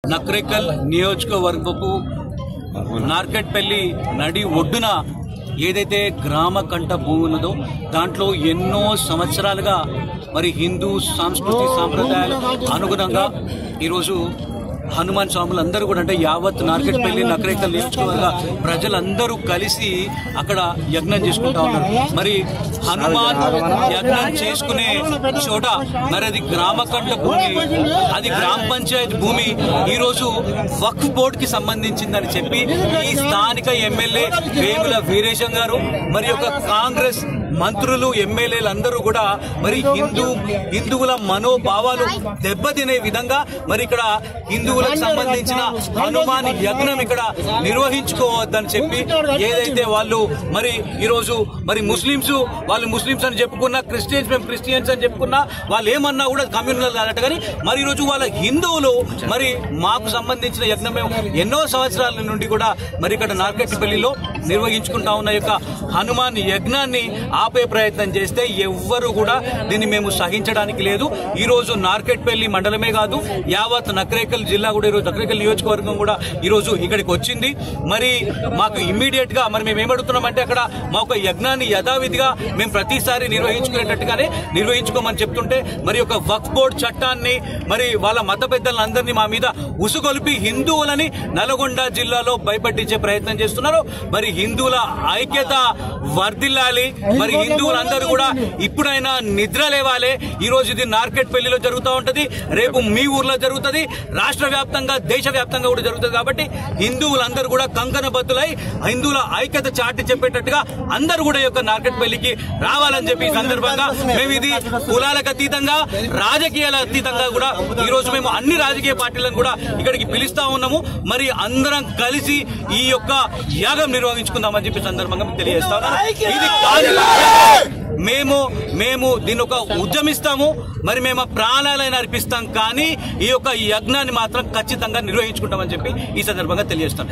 నకరేకల్ నియోజకవర్గపు నార్కెట్పల్లి నడి ఒడ్డున ఏదైతే గ్రామ కంట భూమి ఉన్నదో దాంట్లో ఎన్నో సంవత్సరాలుగా మరి హిందూ సంస్కృతి సాంప్రదాయాల అనుగుణంగా ఈరోజు హనుమాన్ స్వాములందరూ కూడా అంటే యావత్ నార్కెట్పల్లి నకరేకల్ నియోజకవర్గ ప్రజలందరూ కలిసి అక్కడ యజ్ఞం చేసుకుంటా ఉన్నారు. మరి హనుమాన్ యజ్ఞం చేసుకునే చోట మరి అది గ్రామకండ భూమి, అది గ్రామ పంచాయతీ భూమి ఈరోజు వక్ఫ్ బోర్డ్ కి సంబంధించిందని చెప్పి ఈ స్థానిక ఎమ్మెల్యే వేముల వీరేశం గారు మరి ఒక కాంగ్రెస్ మంత్రులు ఎమ్మెల్యేలు అందరూ కూడా మరి హిందువుల మనోభావాలు దెబ్బతినే విధంగా మరి ఇక్కడ హిందువులకు సంబంధించిన హనుమాన్ యజ్ఞం ఇక్కడ నిర్వహించుకోవద్దని చెప్పి ఏదైతే వాళ్ళు మరి ఈరోజు మరి వాళ్ళు ముస్లింస్ అని చెప్పుకున్నా, క్రిస్టియన్స్ మేము క్రిస్టియన్స్ అని చెప్పుకున్నా, వాళ్ళు ఏమన్నా కూడా కమ్యూనల్ అన్నట్టు. కానీ మరి ఈరోజు వాళ్ళ హిందువులు మరి మాకు సంబంధించిన యజ్ఞం మేము ఎన్నో సంవత్సరాల నుండి కూడా మరి ఇక్కడ నార్కెట్పల్లిలో నిర్వహించుకుంటా ఉన్న యొక్క హనుమాన్ యజ్ఞాన్ని ఆపే ప్రయత్నం చేస్తే ఎవ్వరు కూడా దీన్ని మేము సహించడానికి లేదు. ఈ రోజు నార్కెట్పల్లి మండలమే కాదు, యావత్ నకరేకల్ జిల్లా కూడా ఈరోజు నకరేకల్ నియోజకవర్గం కూడా ఈరోజు ఇక్కడికి వచ్చింది. మరి మాకు ఇమ్మీడియట్ గా మరి మేము ఏమడుగుతున్నామంటే అక్కడ మా ఒక యజ్ఞాన్ని యథావిధిగా మేము ప్రతిసారి నిర్వహించుకునేటట్టుగానే నిర్వహించుకోమని చెప్తుంటే మరి ఒక వక్ఫ్ బోర్డ్ చట్టాన్ని మరి వాళ్ళ మత పెద్దలందరినీ మా మీద ఉసుగొలిపి హిందువులని నల్గొండ జిల్లాలో భయపట్టించే ప్రయత్నం చేస్తున్నారు. మరి హిందువుల ఐక్యత వర్ధిల్లాలి, మరి హిందువులందరూ కూడా ఇప్పుడైనా నిద్ర లేవాలి. ఈ రోజు ఇది నార్కెట్పల్లిలో జరుగుతూ ఉంటది, రేపు మీ ఊర్లో జరుగుతుంది, రాష్ట్ర వ్యాప్తంగా దేశ వ్యాప్తంగా కూడా జరుగుతుంది. కాబట్టి హిందువులందరూ కూడా కంకణబద్దులై హిందువుల ఐక్యత చాటి చెప్పేటట్టుగా అందరూ కూడా ఈ యొక్క నార్కెట్పల్లికి రావాలని చెప్పి ఈ సందర్భంగా మేము ఇది కులాలకు అతీతంగా రాజకీయాల అతీతంగా కూడా ఈ రోజు మేము అన్ని రాజకీయ పార్టీలను కూడా ఇక్కడికి పిలుస్తా ఉన్నాము. మరి అందరం కలిసి ఈ యొక్క యాగం నిర్వహించుకుందామని చెప్పి సందర్భంగా తెలియజేస్తా ఉన్నాం. ఇది మేము దీని ఒక ఉద్యమిస్తాము, మరి మేము ప్రాణాలైనా అర్పిస్తాం, కానీ ఈ యొక్క యజ్ఞాన్ని మాత్రం ఖచ్చితంగా నిర్వహించుకుంటామని చెప్పి ఈ సందర్భంగా తెలియజేస్తాం.